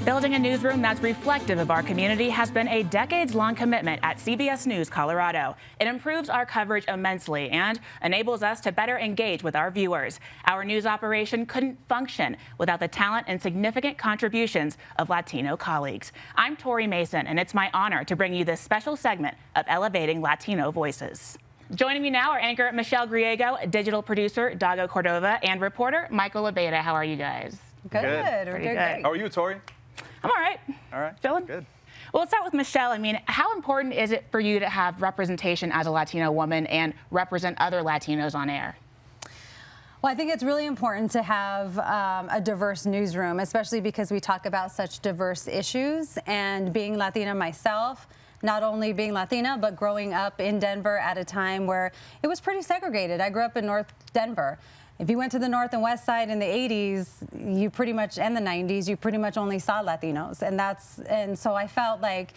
Building a newsroom that's reflective of our community has been a decades-long commitment at CBS News Colorado. It improves our coverage immensely and enables us to better engage with our viewers. Our news operation couldn't function without the talent and significant contributions of Latino colleagues. I'm Tori Mason, and it's my honor to bring you this special segment of Elevating Latino Voices. Joining me now are anchor Michelle Griego, digital producer Dago Cordova, and reporter Michael Abeyta. How are you guys? Good. Pretty good. How are you, Tori? I'm all right. All right. Feeling good. Well, let's start with Michelle. I mean, how important is it for you to have representation as a Latino woman and represent other Latinos on air? Well, I think it's really important to have a diverse newsroom, especially because we talk about such diverse issues. And being Latina myself, not only being Latina, but growing up in Denver at a time where it was pretty segregated. I grew up in North Denver. If you went to the North and West Side in the 80s, you pretty much, and the 90s, you pretty much only saw Latinos. And so I felt like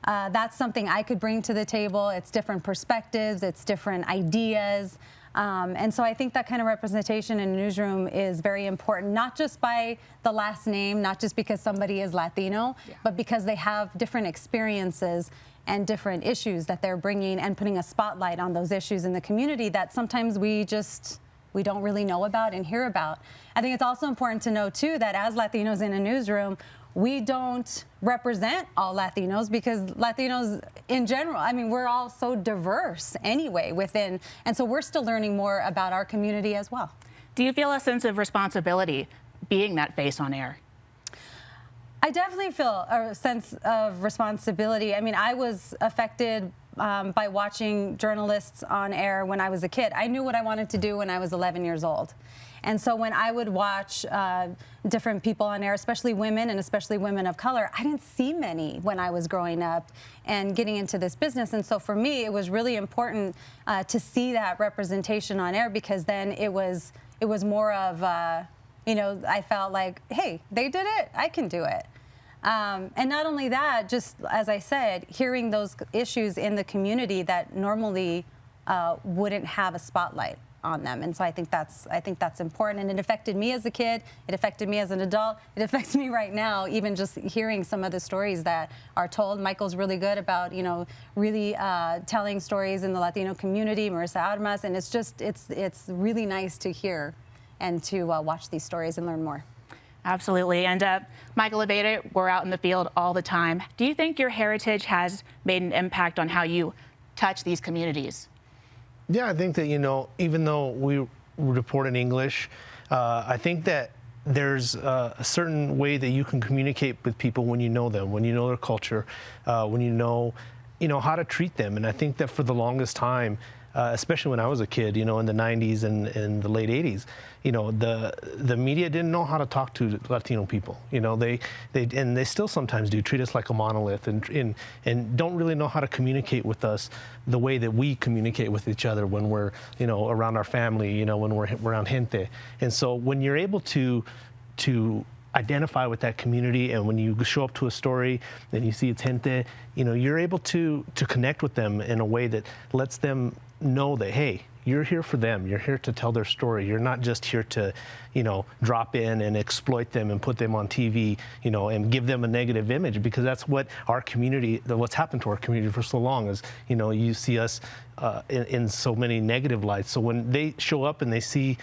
that's something I could bring to the table. It's different perspectives, it's different ideas. And so I think that kind of representation in a newsroom is very important, not just by the last name, not just because somebody is Latino, but because they have different experiences and different issues that they're bringing and putting a spotlight on those issues in the community that sometimes we don't really know about and hear about. I think it's also important to know, too, that as Latinos in a newsroom, we don't represent all Latinos because Latinos in general, I mean, we're all so diverse anyway within, and so we're still learning more about our community as well. Do you feel a sense of responsibility being that face on air? I definitely feel a sense of responsibility. I mean, I was affected by watching journalists on air when I was a kid. I knew what I wanted to do when I was 11 years old. And so when I would watch different people on air, especially women and especially women of color, I didn't see many when I was growing up and getting into this business. And so for me, it was really important to see that representation on air because then it was more of, I felt like, hey, they did it, I can do it. And not only that, just as I said, hearing those issues in the community that normally wouldn't have a spotlight on them. And so I think that's important. And it affected me as a kid. It affected me as an adult. It affects me right now, even just hearing some of the stories that are told. Michael's really good about, really telling stories in the Latino community, Marissa Armas. And it's really nice to hear and to watch these stories and learn more. Absolutely. And Michael Abeyta, we're out in the field all the time. Do you think your heritage has made an impact on how you touch these communities? Yeah, I think that, even though we report in English, I think that there's a certain way that you can communicate with people when you know them, when you know their culture, when you know how to treat them. And I think that for the longest time, especially when I was a kid, in the 90s and the late 80s, the media didn't know how to talk to Latino people. They still sometimes do treat us like a monolith and don't really know how to communicate with us the way that we communicate with each other when we're, around our family, when we're around gente. And so when you're able to identify with that community, and when you show up to a story and you see it's gente, you're able to connect with them in a way that lets them know that, hey, you're here for them. You're here to tell their story. You're not just here to, drop in and exploit them and put them on TV, and give them a negative image, because that's what our community, what's happened to our community for so long is, you see us in so many negative lights. So when they show up and they see,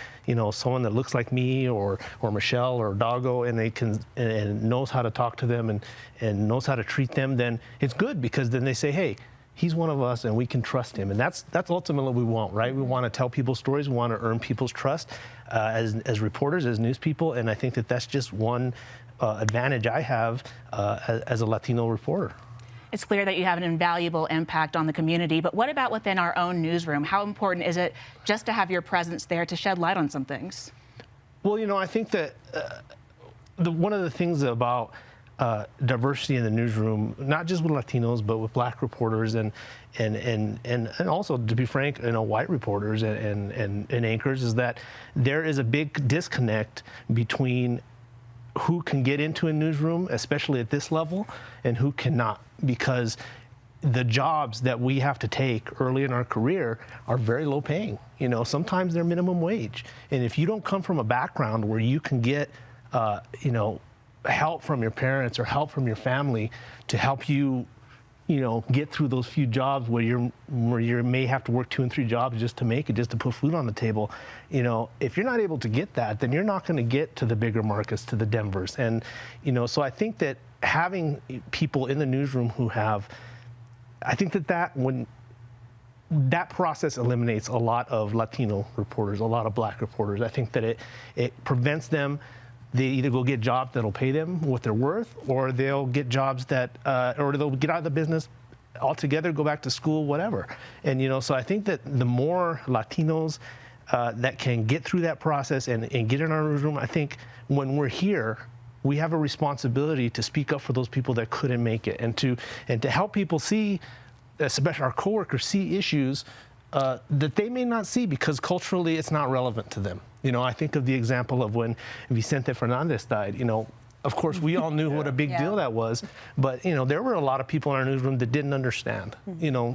someone that looks like me or Michelle or Dago, and they can and knows how to talk to them and knows how to treat them, then it's good, because then they say, hey, he's one of us and we can trust him. And that's ultimately what we want, right? We want to tell people stories. We want to earn people's trust as reporters, as news people. And I think that that's just one advantage I have as a Latino reporter. It's clear that you have an invaluable impact on the community, but what about within our own newsroom? How important is it just to have your presence there to shed light on some things? Well, I think that one of the things about diversity in the newsroom, not just with Latinos, but with Black reporters and also, to be frank, white reporters and anchors, is that there is a big disconnect between who can get into a newsroom, especially at this level, and who cannot, because the jobs that we have to take early in our career are very low paying. Sometimes they're minimum wage. And if you don't come from a background where you can get, help from your parents or help from your family to help you, get through those few jobs where you may have to work 2 and 3 jobs just to make it, just to put food on the table. If you're not able to get that, then you're not going to get to the bigger markets, to the Denvers. And, so I think that having people in the newsroom who have, I think that process eliminates a lot of Latino reporters, a lot of Black reporters. I think that it prevents them. They either go get jobs that'll pay them what they're worth, or they'll get jobs or they'll get out of the business altogether, go back to school, whatever. And, so I think that the more Latinos that can get through that process and get in our newsroom, I think when we're here, we have a responsibility to speak up for those people that couldn't make it, and to help people see, especially our coworkers, see issues that they may not see because culturally it's not relevant to them. I think of the example of when Vicente Fernandez died. Of course, we all knew what a big deal that was, but there were a lot of people in our newsroom that didn't understand.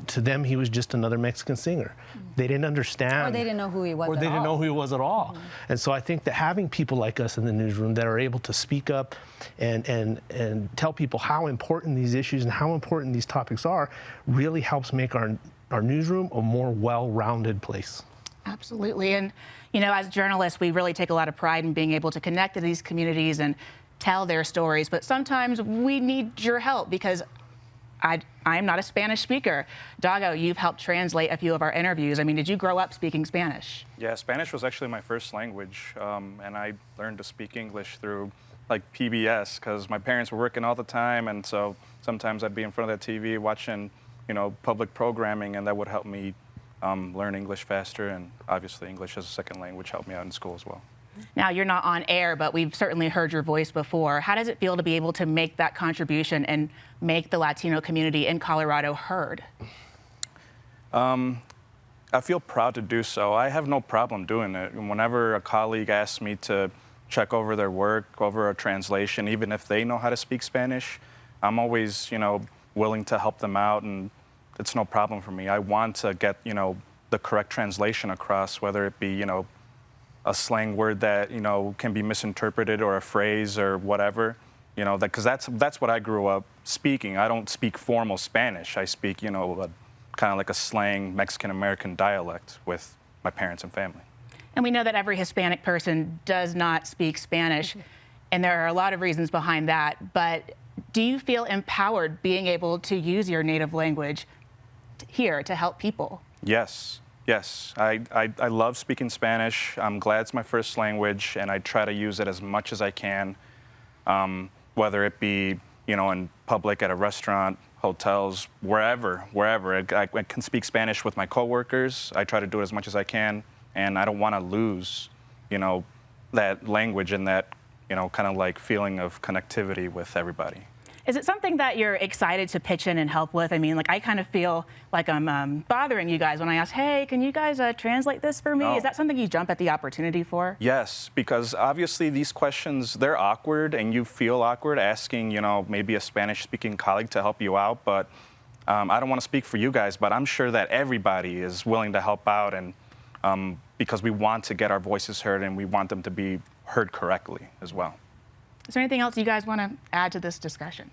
To them, he was just another Mexican singer. They didn't understand. Or they didn't know who he was Or at they all. didn't know who he was at all. And so I think that having people like us in the newsroom that are able to speak up and tell people how important these issues and how important these topics are really helps make our newsroom a more well-rounded place. Absolutely. And, as journalists, we really take a lot of pride in being able to connect to these communities and tell their stories. But sometimes we need your help because I'm not a Spanish speaker. Dago, you've helped translate a few of our interviews. I mean, did you grow up speaking Spanish? Yeah, Spanish was actually my first language. And I learned to speak English through PBS because my parents were working all the time. And so sometimes I'd be in front of that TV watching, public programming, and that would help me learn English faster, and obviously English as a second language helped me out in school as well. Now, you're not on air, but we've certainly heard your voice before. How does it feel to be able to make that contribution and make the Latino community in Colorado heard? I feel proud to do so. I have no problem doing it. Whenever a colleague asks me to check over their work, over a translation, even if they know how to speak Spanish, I'm always, willing to help them out, and it's no problem for me. I want to get, the correct translation across, whether it be, a slang word that, can be misinterpreted, or a phrase or whatever, because that's what I grew up speaking. I don't speak formal Spanish. I speak, kind of like a slang Mexican-American dialect with my parents and family. And we know that every Hispanic person does not speak Spanish, and there are a lot of reasons behind that, but do you feel empowered being able to use your native language here to help people? Yes. I love speaking Spanish. I'm glad it's my first language, and I try to use it as much as I can, whether it be, in public, at a restaurant, hotels, wherever. I can speak Spanish with my coworkers. I try to do it as much as I can, and I don't want to lose, that language and that, kind of like feeling of connectivity with everybody. Is it something that you're excited to pitch in and help with? I mean, I kind of feel like I'm bothering you guys when I ask, hey, can you guys translate this for me? No. Is that something you jump at the opportunity for? Yes, because obviously these questions, they're awkward, and you feel awkward asking, maybe a Spanish-speaking colleague to help you out. But I don't want to speak for you guys, but I'm sure that everybody is willing to help out, and because we want to get our voices heard, and we want them to be heard correctly as well. Is there anything else you guys want to add to this discussion?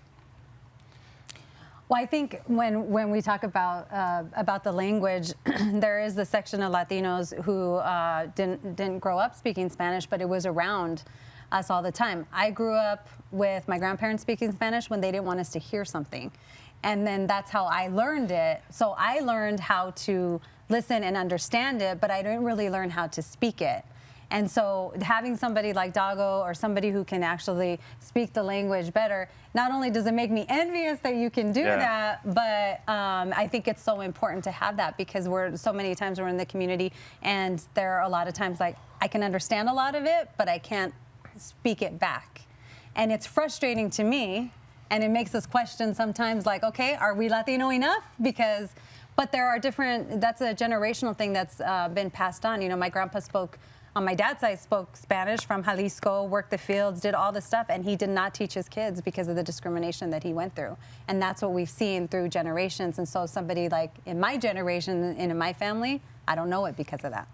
Well, I think when we talk about the language, there is the section of Latinos who didn't grow up speaking Spanish, but it was around us all the time. I grew up with my grandparents speaking Spanish when they didn't want us to hear something. And then that's how I learned it. So I learned how to listen and understand it, but I didn't really learn how to speak it. And so having somebody like Dago, or somebody who can actually speak the language better, not only does it make me envious that you can do that, but I think it's so important to have that, because so many times we're in the community, and there are a lot of times I can understand a lot of it, but I can't speak it back. And it's frustrating to me, and it makes us question sometimes, okay, are we Latino enough? But there are that's a generational thing that's been passed on. My grandpa on my dad's side spoke Spanish from Jalisco, worked the fields, did all this stuff, and he did not teach his kids because of the discrimination that he went through. And that's what we've seen through generations. And so somebody in my generation and in my family, I don't know it because of that.